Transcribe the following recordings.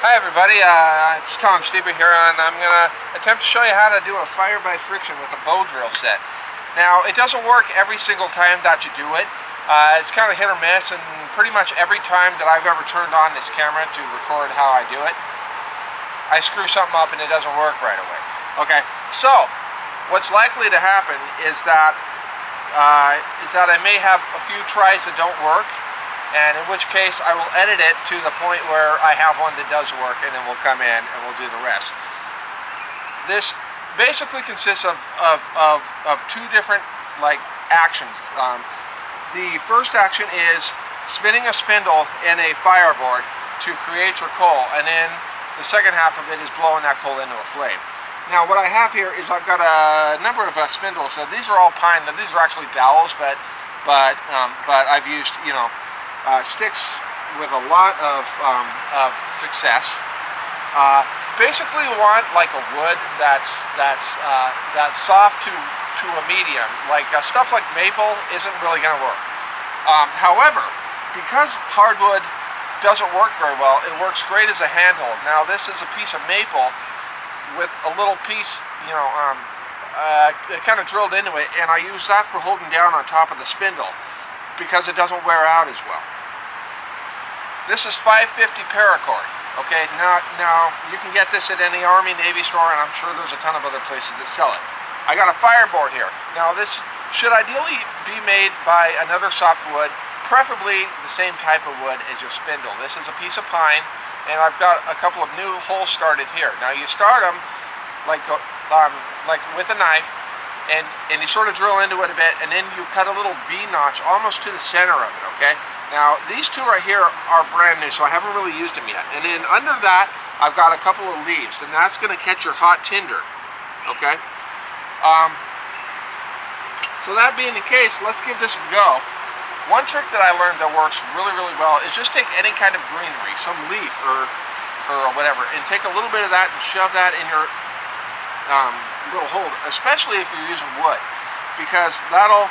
Hi everybody, it's Tom Stieber here, and I'm going to attempt to show you how to do a fire by friction with a bow drill set. Now, it doesn't work every single time that you do it. It's kind of hit or miss, and pretty much every time that I've ever turned on this camera to record how I do it, I screw something up and it doesn't work right away. Okay, so what's likely to happen is that I may have a few tries that don't work, and in which case I will edit it to the point where I have one that does work, and then we'll come in and we'll do the rest. This basically consists of two different actions. The first action is spinning a spindle in a fireboard to create your coal, and then the second half of it is blowing that coal into a flame. Now what I have here is I've got a number of spindles. These are all pine. Now, these are actually dowels, but I've used sticks with a lot of success. Basically, you want like a wood that's soft to a medium. Stuff like maple isn't really going to work. However, because hardwood doesn't work very well, it works great as a handhold. Now, this is a piece of maple with a little piece, kind of drilled into it, and I use that for holding down on top of the spindle because it doesn't wear out as well. This is 550 paracord. Okay, now you can get this at any Army, Navy store, and I'm sure there's a ton of other places that sell it. I got a fireboard here. Now this should ideally be made by another softwood, preferably the same type of wood as your spindle. This is a piece of pine, and I've got a couple of new holes started here. Now you start them like with a knife, and you sort of drill into it a bit, and then you cut a little V notch almost to the center of it. Okay. Now, these two right here are brand new, so I haven't really used them yet. And then under that, I've got a couple of leaves, and that's going to catch your hot tinder, okay? So that being the case, let's give this a go. One trick that I learned that works really, really well is just take any kind of greenery, some leaf or whatever, and take a little bit of that and shove that in your little hole, especially if you're using wood, because that'll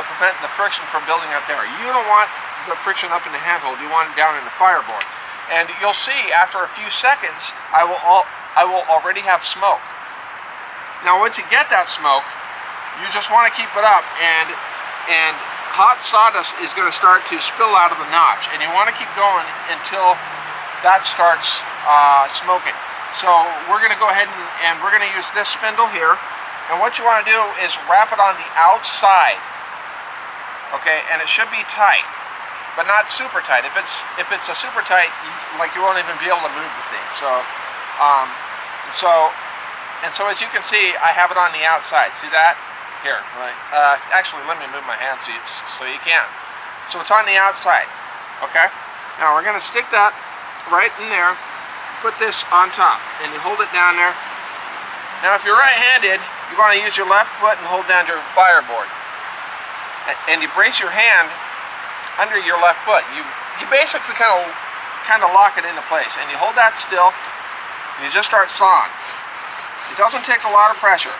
prevent the friction from building up there. You don't want the friction up in the handhold. You want it down in the fireboard. And you'll see after a few seconds, I will already have smoke. Now, once you get that smoke, you just want to keep it up, and hot sawdust is going to start to spill out of the notch, and you want to keep going until that starts smoking. So we're going to go ahead and we're going to use this spindle here. And what you want to do is wrap it on the outside, okay? And it should be tight, but not super tight. If it's a super tight, you won't even be able to move the thing. So as you can see, I have it on the outside. See that? Here, right? Actually, let me move my hand so you can. So it's on the outside, okay? Now we're going to stick that right in there. Put this on top, and you hold it down there. Now, if you're right-handed, you want to use your left foot and hold down your fireboard, and you brace your hand under your left foot. You basically kind of lock it into place, and you hold that still, and you just start sawing. It doesn't take a lot of pressure,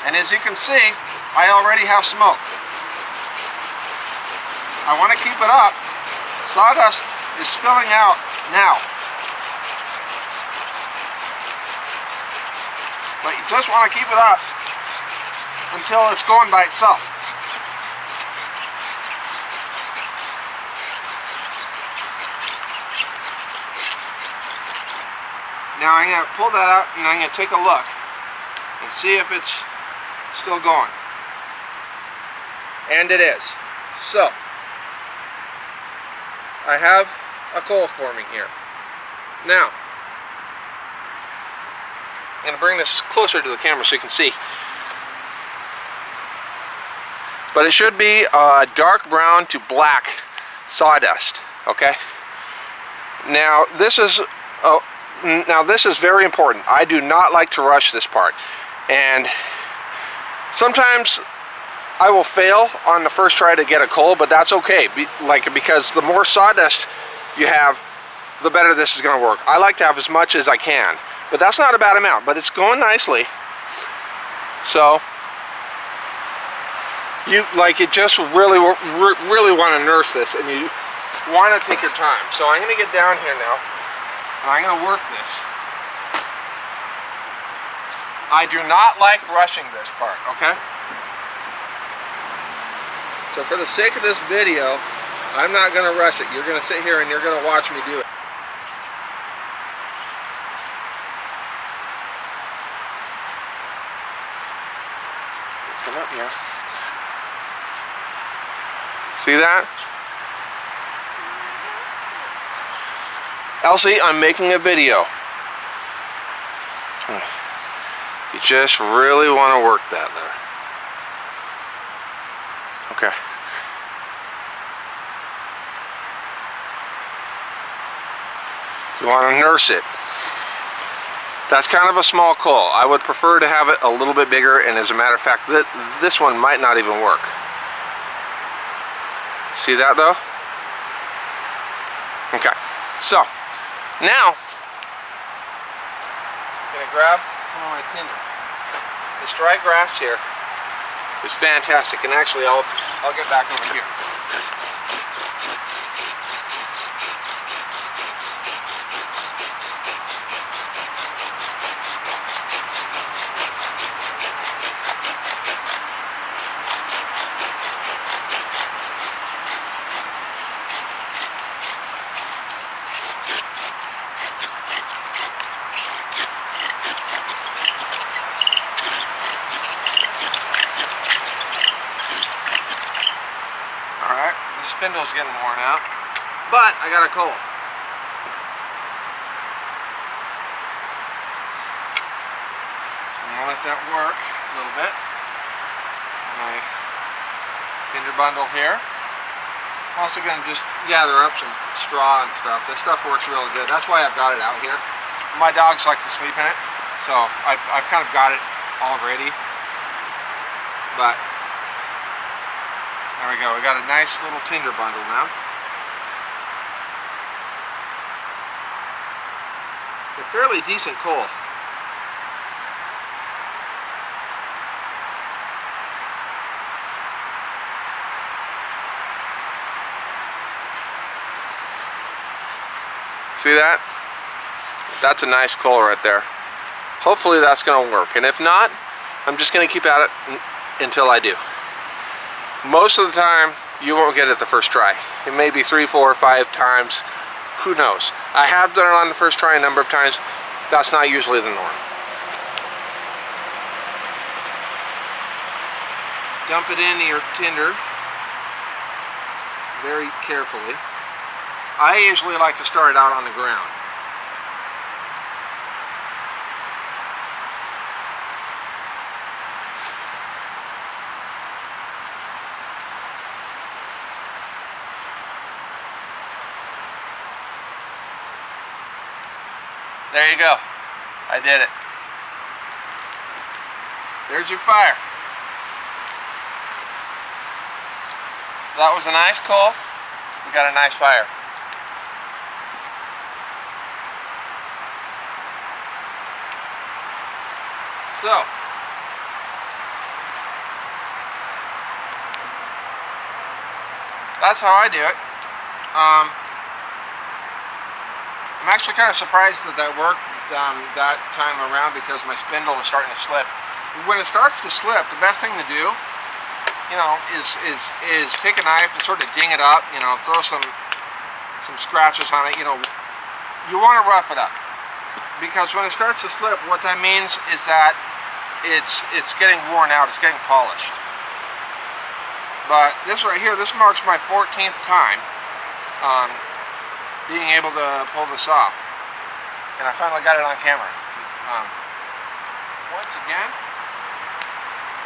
and as you can see, I already have smoke. I want to keep it up. Sawdust is spilling out now. But you just want to keep it up until it's going by itself. Now I'm going to pull that out, and I'm going to take a look and see if it's still going. And it is. So I have a coal forming here. Now I'm going to bring this closer to the camera so you can see. But it should be dark brown to black sawdust, okay? Now this is very important. I do not like to rush this part. And sometimes I will fail on the first try to get a coal, but that's okay. Because the more sawdust you have, the better this is going to work. I like to have as much as I can. But that's not a bad amount, but it's going nicely. So you just really want to nurse this, and you want to take your time. So I'm going to get down here now, and I'm going to work this. I do not like rushing this part, okay? So for the sake of this video, I'm not going to rush it. You're going to sit here and you're going to watch me do it. Come up here. See that? Elsie, I'm making a video. You just really want to work that there. Okay. You want to nurse it. That's kind of a small coal. I would prefer to have it a little bit bigger, and as a matter of fact, this one might not even work. See that though? Okay, so now I'm gonna grab some of my tinder. This dry grass here is fantastic, and actually I'll get back over here. Alright, the spindle's getting worn out, but I got a coal. I'm going to let that work a little bit. My tinder bundle here. I'm also going to just gather up some straw and stuff. This stuff works really good. That's why I've got it out here. My dogs like to sleep in it, so I've kind of got it all ready. But there we go. We got a nice little tinder bundle now. A fairly decent coal. See that? That's a nice coal right there. Hopefully that's going to work. And if not, I'm just going to keep at it until I do. Most of the time, you won't get it the first try. It may be 3, 4, 5 times. Who knows? I have done it on the first try a number of times. That's not usually the norm. Dump it into your tinder very carefully. I usually like to start it out on the ground. There you go. I did it. There's your fire. That was a nice coal. We got a nice fire. So, that's how I do it. I'm actually kind of surprised that worked that time around, because my spindle was starting to slip. When it starts to slip, the best thing to do, you know, is take a knife and sort of ding it up. You know, throw some scratches on it. You know, you want to rough it up, because when it starts to slip, what that means is that it's getting worn out. It's getting polished. But this right here, this marks my 14th time being able to pull this off, and I finally got it on camera. Once again,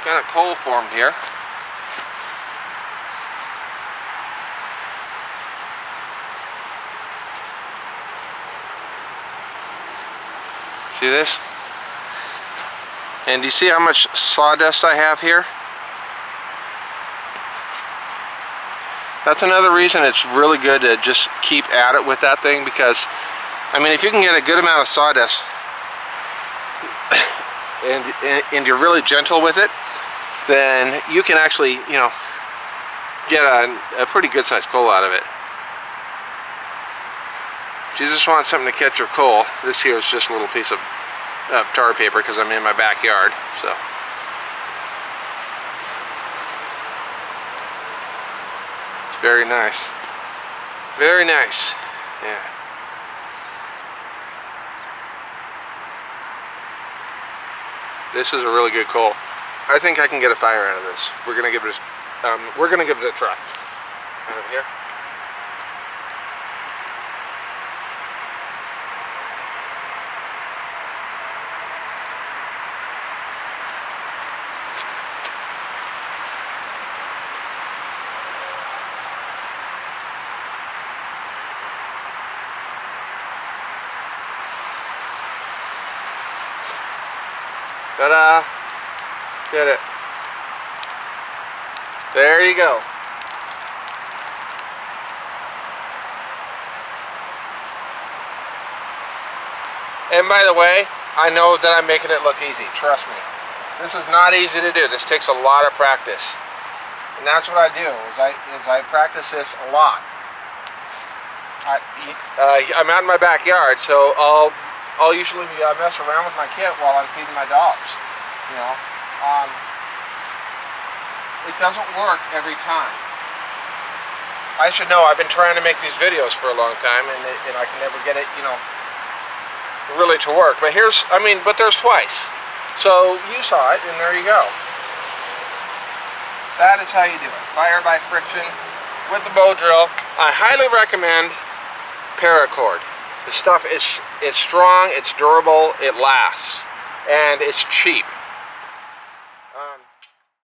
got a coal formed here. See this? And do you see how much sawdust I have here? That's another reason it's really good to just keep at it with that thing, because, I mean, if you can get a good amount of sawdust and you're really gentle with it, then you can actually, you know, get a pretty good sized coal out of it. If you just want something to catch your coal, this here is just a little piece of tar paper because I'm in my backyard. So it's very nice. Very nice. Yeah. This is a really good coal. I think I can get a fire out of this. We're gonna give it a try. Right over here. Ta-da! Get it. There you go. And by the way, I know that I'm making it look easy. Trust me. This is not easy to do. This takes a lot of practice. And that's what I do, is I practice this a lot. I'm out in my backyard, so I'll usually mess around with my kit while I'm feeding my dogs. You know, it doesn't work every time. I should know. I've been trying to make these videos for a long time, and I can never get it, you know, really to work. But but there's twice. So you saw it, and there you go. That is how you do it. Fire by friction with the bow drill. I highly recommend paracord. The stuff is strong, it's durable, it lasts, and it's cheap.